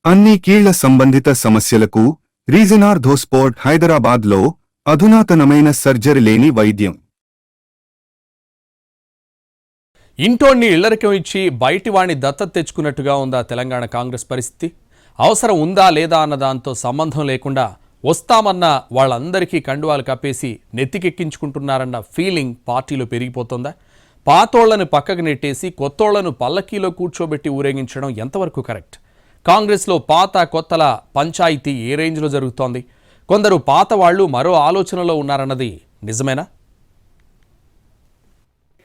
అన్ని కీళ్ల సంబంధిత సమస్యలకు రీజనార్థోస్పోర్ట్ హైదరాబాద్లో అధునాతనమైన సర్జరీ లేని వైద్యం. ఇంటోన్ని ఇళ్లరికం ఇచ్చి బయటి వాణ్ణి దత్తత తెచ్చుకున్నట్టుగా ఉందా తెలంగాణ కాంగ్రెస్ పరిస్థితి? అవసరం ఉందా లేదా అన్న దాంతో సంబంధం లేకుండా వస్తామన్న వాళ్ళందరికీ కండువాలు కప్పేసి నెత్తికెక్కించుకుంటున్నారన్న ఫీలింగ్ పార్టీలో పెరిగిపోతుందా? పాతోళ్లను పక్కకు నెట్టేసి కొత్తోళ్లను పల్లకీలో కూర్చోబెట్టి ఊరేగించడం ఎంతవరకు కరెక్ట్? కాంగ్రెస్లో పాత కొత్తల పంచాయితీ ఏ రేంజ్లో జరుగుతోంది? కొందరు పాత వాళ్లు మరో ఆలోచనలో ఉన్నారన్నది నిజమేనా?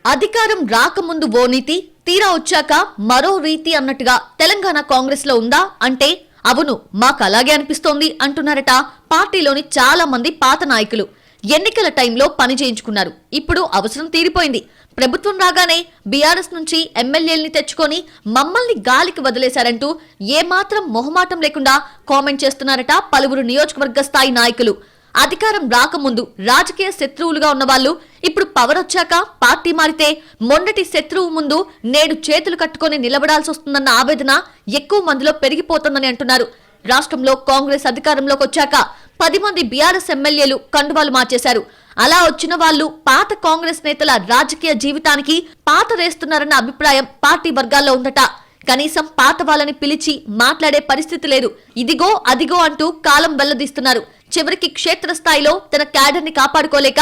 అధికారం రాకముందు ఓ నీతి, తీరా వచ్చాక మరో రీతి అన్నట్టుగా తెలంగాణ కాంగ్రెస్ లో ఉందా అంటే అవును, మాకు అలాగే అనిపిస్తోంది అంటున్నారట పార్టీలోని చాలా మంది పాత నాయకులు. ఎన్నికల టైంలో పని చేయించుకున్నారు, ఇప్పుడు అవసరం తీరిపోయింది. ప్రభుత్వం రాగానే బీఆర్ఎస్ నుంచి ఎమ్మెల్యేల్ని తెచ్చుకొని మమ్మల్ని గాలికి వదిలేశారంటూ ఏమాత్రం మొహమాటం లేకుండా కామెంట్ చేస్తున్నారట పలువురు నియోజకవర్గ స్థాయి నాయకులు. అధికారం రాకముందు రాజకీయ శత్రువులుగా ఉన్నవాళ్లు ఇప్పుడు పవర్ వచ్చాక పార్టీ మారితే మొన్నటి శత్రువు ముందు నేడు చేతులు కట్టుకొని నిలబడాల్సి వస్తుందన్న ఆవేదన ఎక్కువ మందిలో పెరిగిపోతుందని అంటున్నారు. రాష్ట్రంలో కాంగ్రెస్ అధికారంలోకి వచ్చాక 10 మంది బీఆర్ఎస్ ఎమ్మెల్యేలు కండువాలు మార్చేశారు. అలా వచ్చిన వాళ్లు పాత కాంగ్రెస్ నేతల రాజకీయ జీవితానికి పాత రేస్తున్నారన్న అభిప్రాయం పార్టీ వర్గాల్లో ఉందట. కనీసం పాత వాళ్ళని పిలిచి మాట్లాడే పరిస్థితి లేదు. ఇదిగో అదిగో అంటూ కాలం వెల్లదీస్తున్నారు. చివరికి క్షేత్రస్థాయిలో తన క్యాడర్ ని కాపాడుకోలేక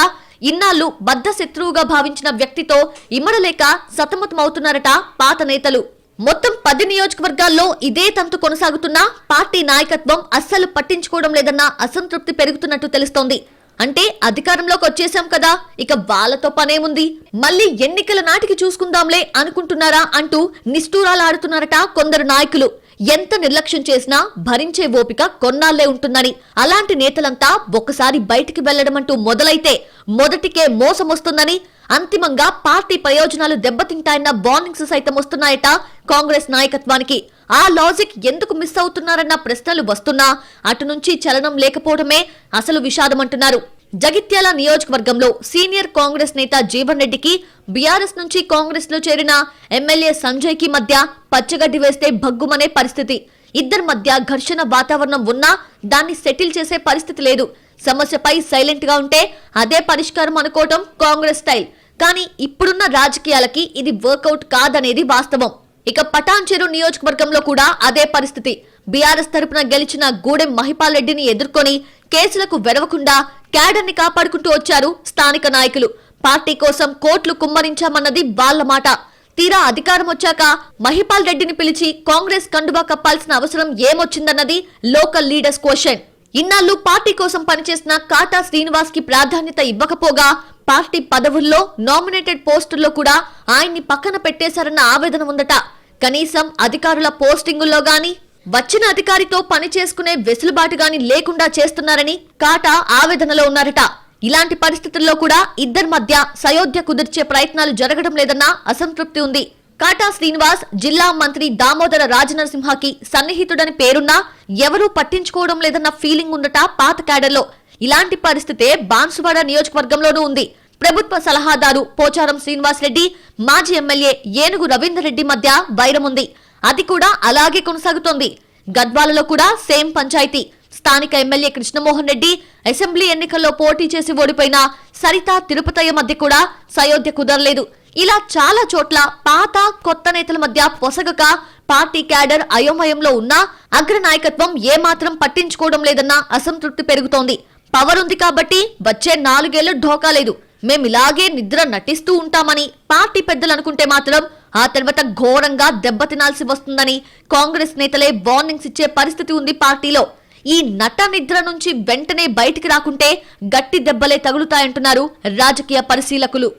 ఇన్నాళ్లు బద్ధ శత్రువుగా భావించిన వ్యక్తితో ఇమడలేక సతమతమవుతున్నారట పాత నేతలు. మొత్తం 10 నియోజకవర్గాల్లో ఇదే తంతు కొనసాగుతున్నా పార్టీ నాయకత్వం అస్సలు పట్టించుకోవడం లేదన్న అసంతృప్తి పెరుగుతున్నట్టు తెలుస్తోంది. అంటే అధికారంలోకి వచ్చేసాం కదా, ఇక వాళ్ళతో పనేముంది, మళ్ళీ ఎన్నికల నాటికి చూసుకుందాంలే అనుకుంటున్నారా అంటూ నిష్ఠూరాలాడుతున్నారట కొందరు నాయకులు. ఎంత నిర్లక్ష్యం చేసినా భరించే ఓపిక కొన్నాళ్లే ఉంటుందని, అలాంటి నేతలంతా ఒక్కసారి బయటికి వెళ్లడమంటూ మొదలైతే మొదటికే మోసమొస్తుందని, అంతిమంగా పార్టీ ప్రయోజనాలు దెబ్బతింటాయన్న వార్నింగ్స్ సైతం వస్తున్నాయట కాంగ్రెస్ నాయకత్వానికి. ఆ లాజిక్ ఎందుకు మిస్ అవుతున్నారన్న ప్రశ్నలు వస్తున్నా అటు నుంచి చలనం లేకపోవడమే అసలు విషాదమంటున్నారు. జగిత్యాల నియోజకవర్గంలో సీనియర్ కాంగ్రెస్ నేత జీవన్ రెడ్డికి బీఆర్ఎస్ నుంచి కాంగ్రెస్ లో చేరిన ఎమ్మెల్యే సంజయ్ కి మధ్య పచ్చగడ్డి వేస్తే భగ్గుమనే పరిస్థితి. ఇద్దరి మధ్య ఘర్షణ వాతావరణం ఉన్నా దాన్ని సెటిల్ చేసే పరిస్థితి లేదు. సమస్యపై సైలెంట్ గా ఉంటే అదే పరిష్కారం అనుకోవటం కాంగ్రెస్ స్టైల్. కానీ ఇప్పుడున్న రాజకీయాలకి ఇది వర్కౌట్ కాదనేది వాస్తవం. ఇక పటాన్చెరు నియోజకవర్గంలో కూడా అదే పరిస్థితి. బీఆర్ఎస్ తరపున గెలిచిన గూడెం మహిపాల్ రెడ్డిని ఎదుర్కొని కేసులకు వెరవకుండా క్యాడర్ ని కాపాడుకుంటూ వచ్చారు స్థానిక నాయకులు. పార్టీ కోసం కోట్లు కుమ్మరించామన్నది వాళ్ల మాట. తీరా అధికారం వచ్చాక మహిపాల్ రెడ్డిని పిలిచి కాంగ్రెస్ కండువా కప్పాల్సిన అవసరం ఏమొచ్చిందన్నది లోకల్ లీడర్స్ క్వశ్చన్. ఇన్నాళ్లు పార్టీ కోసం పనిచేసిన కాటా శ్రీనివాస్ కి ప్రాధాన్యత ఇవ్వకపోగా పార్టీ పదవుల్లో నామినేటెడ్ పోస్టుల్లో కూడా ఆయన్ని పక్కన పెట్టేశారన్న ఆవేదన ఉందట. కనీసం అధికారుల పోస్టింగుల్లో గాని వచ్చిన అధికారితో పని చేసుకునే వెసులుబాటు గాని లేకుండా చేస్తున్నారని కాటా ఆవేదనలో ఉన్నారట. ఇలాంటి పరిస్థితుల్లో కూడా ఇద్దరి మధ్య సయోధ్య కుదిర్చే ప్రయత్నాలు జరగడం లేదన్న అసంతృప్తి ఉంది. కాటా శ్రీనివాస్ జిల్లా మంత్రి దామోదర రాజనరసింహకి సన్నిహితుడని పేరున్నా ఎవరూ పట్టించుకోవడం లేదన్న ఫీలింగ్ ఉందట పాత క్యాడర్లో. ఇలాంటి పరిస్థితే బాన్సువాడ నియోజకవర్గంలోనూ ఉంది. ప్రభుత్వ సలహాదారు పోచారం శ్రీనివాస్ రెడ్డి, మాజీ ఎమ్మెల్యే ఏనుగు రవీందర్ రెడ్డి మధ్య వైరం ఉంది. అది కూడా అలాగే కొనసాగుతోంది. గద్వాలలో కూడా సేమ్ పంచాయతీ. స్థానిక ఎమ్మెల్యే కృష్ణమోహన్ రెడ్డి అసెంబ్లీ ఎన్నికల్లో పోటీ చేసి ఓడిపోయిన సరిత తిరుపతయ్య మధ్య కూడా సయోధ్య కుదరలేదు. ఇలా చాలా చోట్ల పాత కొత్త నేతల మధ్య పొసగక పార్టీ క్యాడర్ అయోమయంలో ఉన్నా అగ్రనాయకత్వం ఏమాత్రం పట్టించుకోవడం లేదన్న అసంతృప్తి పెరుగుతోంది. పవర్ ఉంది కాబట్టి వచ్చే 4 ఏళ్లు ఢోకా లేదు, మేమిలాగే నిద్ర నటిస్తూ ఉంటామని పార్టీ పెద్దలు అనుకుంటే మాత్రం ఆ తర్వాత ఘోరంగా దెబ్బతినాల్సి వస్తుందని కాంగ్రెస్ నేతలే వార్నింగ్స్ ఇచ్చే పరిస్థితి ఉంది పార్టీలో. ఈ నట నిద్ర నుంచి వెంటనే బయటికి రాకుంటే గట్టి దెబ్బలే తగులుతాయంటున్నారు రాజకీయ పరిశీలకులు.